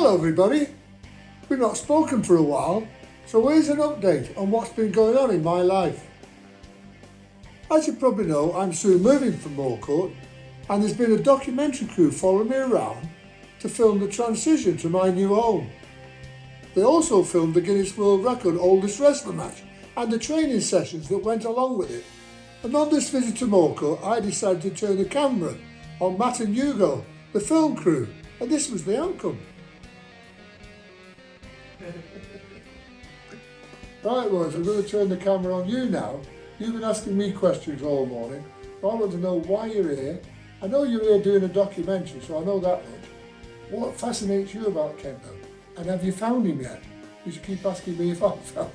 Hello everybody, we've not spoken for a while, so here's an update on what's been going on in my life. As you probably know, I'm soon moving from Moorcourt, and there's been a documentary crew following me around to film the transition to my new home. They also filmed the Guinness World Record oldest wrestling match and the training sessions that went along with it. And on this visit to Moorcourt, I decided to turn the camera on Matt and Hugo, the film crew, and this was the outcome. Right, boys, I'm going to turn the camera on you now. You've been asking me questions all morning, so I want to know why you're here. I know you're here doing a documentary, so I know that much. What fascinates you about Kendo? And have you found him yet? You should keep asking me if I've found him.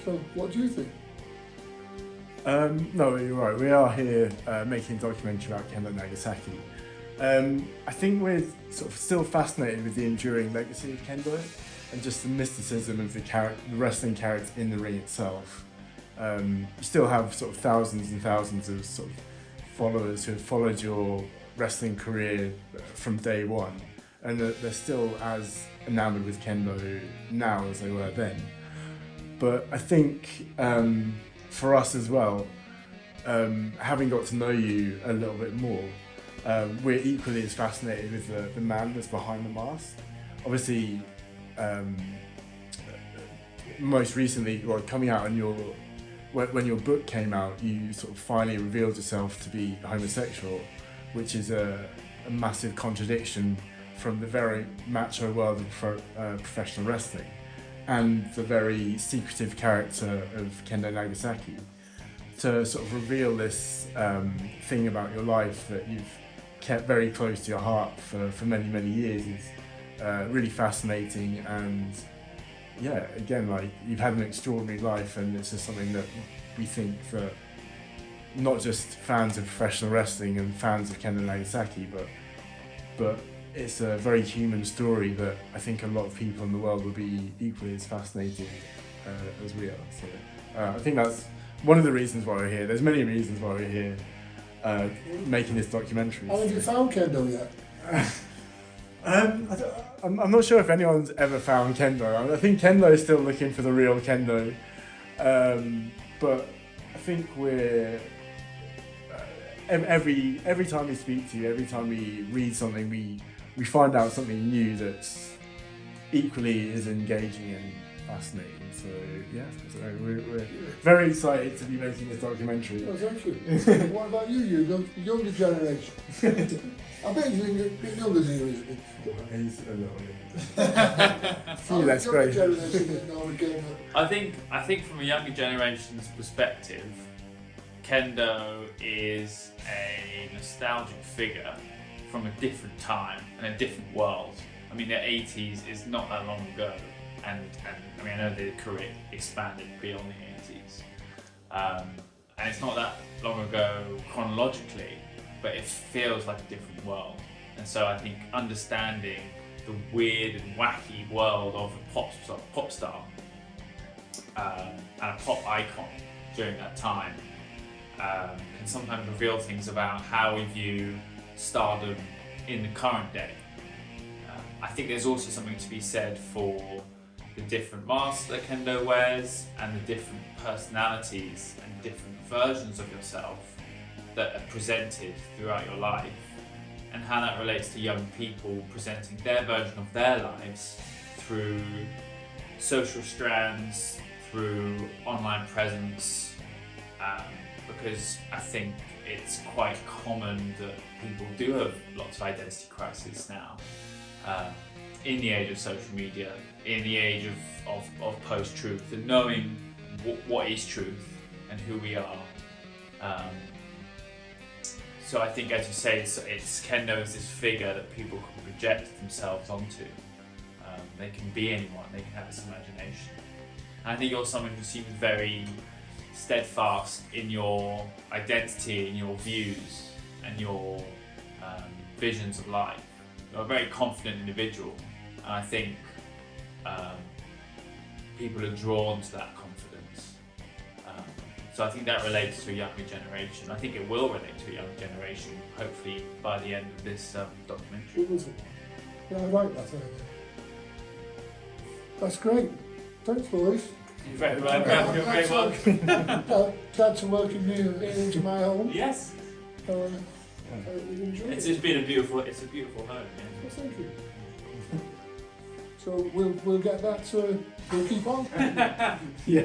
So, what do you think? No, you're right. We are here making a documentary about Kendo Nagasaki. I think we're sort of still fascinated with the enduring legacy of Kendo and just the mysticism of the wrestling character in the ring itself. You still have sort of thousands and thousands of sort of followers who have followed your wrestling career from day one, and they're still as enamoured with Kendo now as they were then. But I think for us as well, having got to know you a little bit more, we're equally as fascinated with the man that's behind the mask. Obviously, most recently, well, coming out on when your book came out, you sort of finally revealed yourself to be homosexual, which is a massive contradiction from the very macho world of professional wrestling and the very secretive character of Kendo Nagasaki. To sort of reveal this thing about your life that you've kept very close to your heart for many, many years is really fascinating. And yeah, again, like, you've had an extraordinary life, and it's just something that we think that not just fans of professional wrestling and fans of Kendo Nagasaki, but it's a very human story that I think a lot of people in the world will be equally as fascinated as we are. So I think that's one of the reasons why we're here. There's many reasons why we're here making this documentary. Have you found Kendo yet? I'm not sure if anyone's ever found Kendo. I think Kendo is still looking for the real Kendo, but I think we're every time we speak to you, every time we read something, we find out something new that's equally as engaging and fascinating. So yeah, we're very excited to be making this documentary. Oh, thank you. What about you, the younger generation? I bet you're a bit younger than you, isn't it? He's a little bit. That's great. I think from a younger generation's perspective, Kendo is a nostalgic figure from a different time and a different world. I mean, the 80s is not that long ago, and I mean, I know the career expanded beyond the 80s, and it's not that long ago chronologically, but it feels like a different world. And so I think understanding the weird and wacky world of a pop star and a pop icon during that time can sometimes reveal things about how we view stardom in the current day. I think there's also something to be said for the different masks that Kendo wears and the different personalities and different versions of yourself that are presented throughout your life, and how that relates to young people presenting their version of their lives through social strands, through online presence, because I think it's quite common that people do have lots of identity crises now, in the age of social media, in the age of post-truth, and knowing what is truth and who we are. So I think, as you say, it's Kendo is this figure that people can project themselves onto. They can be anyone, they can have this imagination. And I think you're someone who seems very steadfast in your identity, in your views, and your visions of life. You're a very confident individual, and I think people are drawn to that confidence. So I think that relates to a younger generation. I think it will relate to a younger generation, hopefully by the end of this documentary. Yeah, I like that idea. That's great. Thanks, boys. You're very welcome. You're very welcome. Glad to welcome you into my home. Yes. I hope you enjoy It's it. just been a beautiful home. Yeah. Well, thank you. So we'll get that. We'll keep on. Yeah.